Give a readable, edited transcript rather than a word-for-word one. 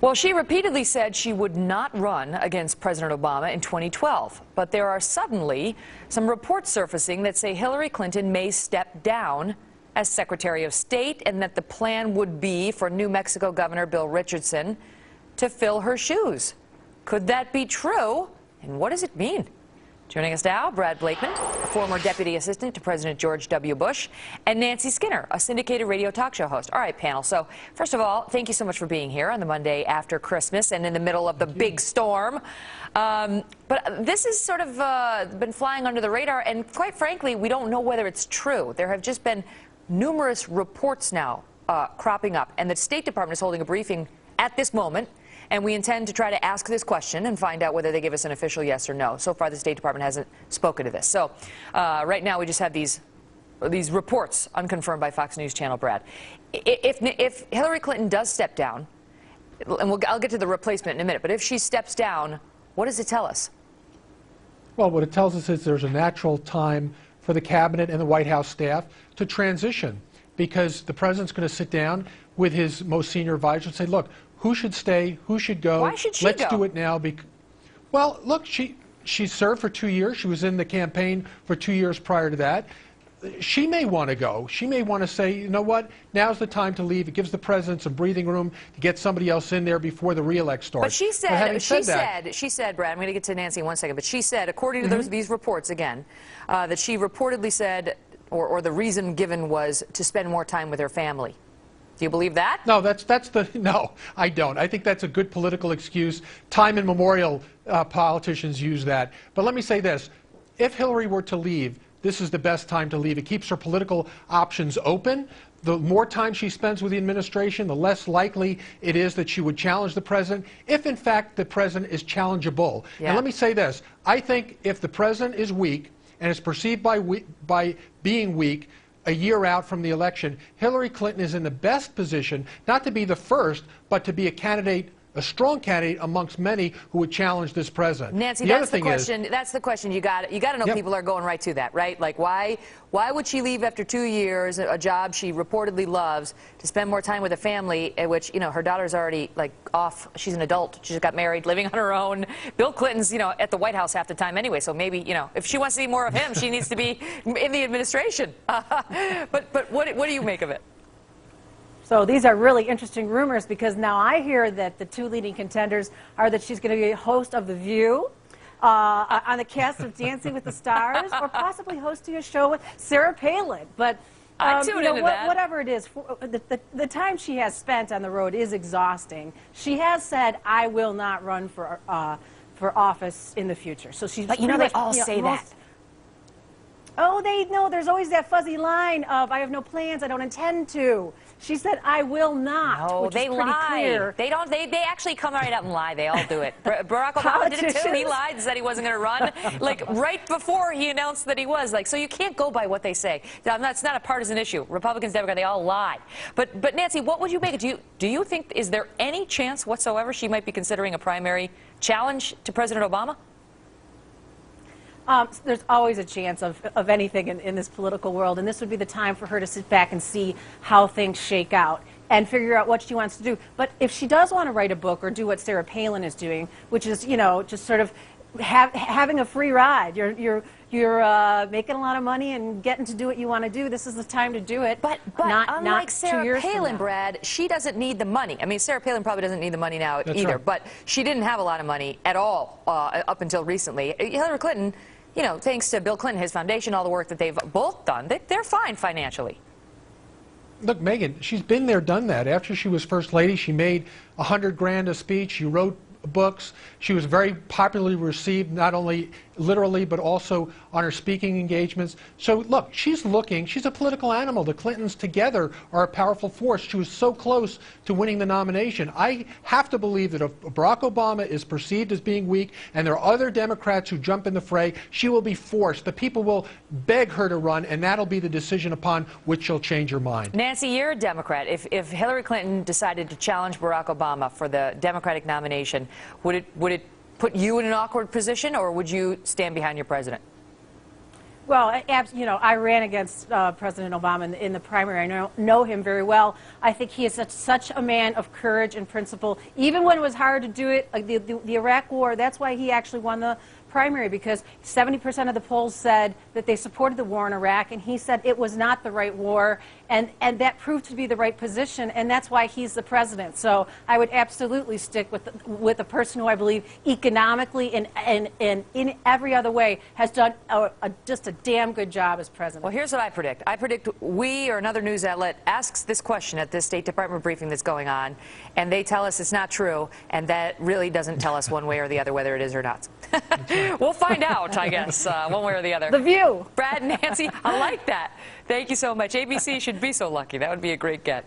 Well, she repeatedly said she would not run against President Obama in 2012. But there are suddenly some reports surfacing that say Hillary Clinton may step down as Secretary of State and that the plan would be for New Mexico Governor Bill Richardson to fill her shoes. Could that be true? And what does it mean? Joining us now, Brad Blakeman, a former deputy assistant to President George W. Bush, and Nancy Skinner, a syndicated radio talk show host. All right, panel. So, first of all, thank you so much for being here on the Monday after Christmas and in the middle of the big storm. But this has sort of been flying under the radar, and quite frankly, we don't know whether it's true. There have just been numerous reports now cropping up, and the State Department is holding a briefing at this moment. And we intend to try to ask this question and find out whether they give us an official yes or no. So far, the State Department hasn't spoken to this. So right now, we just have these reports unconfirmed by Fox News Channel, Brad. If Hillary Clinton does step down, and I'll get to the replacement in a minute, but if she steps down, what does it tell us? Well, what it tells us is there's a natural time for the cabinet and the White House staff to transition, because the president's going to sit down with his most senior advisor and say, look, who should stay? Who should go? Why should she Let's go? do it now. Well, look, she served for 2 years. She was in the campaign for 2 years prior to that. She may want to go. She may want to say, you know what, now's the time to leave. It gives the president some breathing room to get somebody else in there before the re-elect starts. But she said, Brad, I'm going to get to Nancy in one second, but she said, according to these reports again, that she reportedly said, or the reason given was to spend more time with her family. Do you believe that? No, no, I don't. I think that's a good political excuse. Time immemorial, politicians use that. But let me say this. If Hillary were to leave, this is the best time to leave. It keeps her political options open. The more time she spends with the administration, the less likely it is that she would challenge the president, if in fact the president is challengeable. Yeah. And let me say this. I think if the president is weak and is perceived by being weak, a year out from the election, Hillary Clinton is in the best position not to be the first, but to be a candidate, a strong candidate amongst many who would challenge this president. Nancy, that's the question. That's the question. You got to know. Yep. People are going right to that, right? Like, why would she leave after 2 years, a job she reportedly loves, to spend more time with a family, at which, you know, her daughter's already like off. She's an adult. She just got married, living on her own. Bill Clinton's, you know, at the White House half the time anyway. So maybe, you know, if she wants to see more of him, she needs to be in the administration. But what do you make of it? So these are really interesting rumors, because now I hear that the two leading contenders are that she's going to be a host of The View, on the cast of Dancing with the Stars, or possibly hosting a show with Sarah Palin. But you know, whatever it is, the time she has spent on the road is exhausting. She has said, "I will not run for office in the future." So she's. But you know, they all say that. Oh, they know. There's always that fuzzy line of, I have no plans, I don't intend to. She said, I will not. No, which they is pretty lie. Clear. They don't. They actually come right out and lie. They all do it. Barack Obama did it too. He lied and said he wasn't going to run, like right before he announced that he was. Like, so you can't go by what they say. That's not a partisan issue. Republicans, Democrats, they all lie. But Nancy, what would you make? Do you think, is there any chance whatsoever she might be considering a primary challenge to President Obama? There's always a chance of anything in this political world, and this would be the time for her to sit back and see how things shake out and figure out what she wants to do. But if she does want to write a book or do what Sarah Palin is doing, which is, you know, just sort of having a free ride, you're making a lot of money and getting to do what you want to do, this is the time to do it. But unlike Sarah Palin, Brad, she doesn't need the money. I mean, Sarah Palin probably doesn't need the money now either, right. But she didn't have a lot of money at all up until recently. Hillary Clinton, you know, thanks to Bill Clinton, his foundation, all the work that they've both done, they're fine financially. Look, Megan, she's been there, done that. After she was First Lady, she made $100 grand a speech. She wrote books. She was very popularly received, not only literally, but also on her speaking engagements. So, look, she's a political animal. The Clintons together are a powerful force. She was so close to winning the nomination. I have to believe that if Barack Obama is perceived as being weak and there are other Democrats who jump in the fray, she will be forced. The people will beg her to run, and that'll be the decision upon which she'll change her mind. Nancy, you're a Democrat. If Hillary Clinton decided to challenge Barack Obama for the Democratic nomination, would it put you in an awkward position, or would you stand behind your president? Well, I ran against President Obama in the primary. I know him very well. I think he is such a man of courage and principle. Even when it was hard to do it, like the Iraq War, that's why he actually won the primary, because 70% of the polls said that they supported the war in Iraq, and he said it was not the right war, and that proved to be the right position, and that's why he's the president. So I would absolutely stick with a person who I believe economically and in every other way has done just a damn good job as president. Well, here's what I predict. I predict we or another news outlet asks this question at this State Department briefing that's going on, and they tell us it's not true, and that really doesn't tell us one way or the other whether it is or not. We'll find out, I guess, one way or the other. The View. Brad and Nancy, I like that. Thank you so much. ABC should be so lucky. That would be a great get.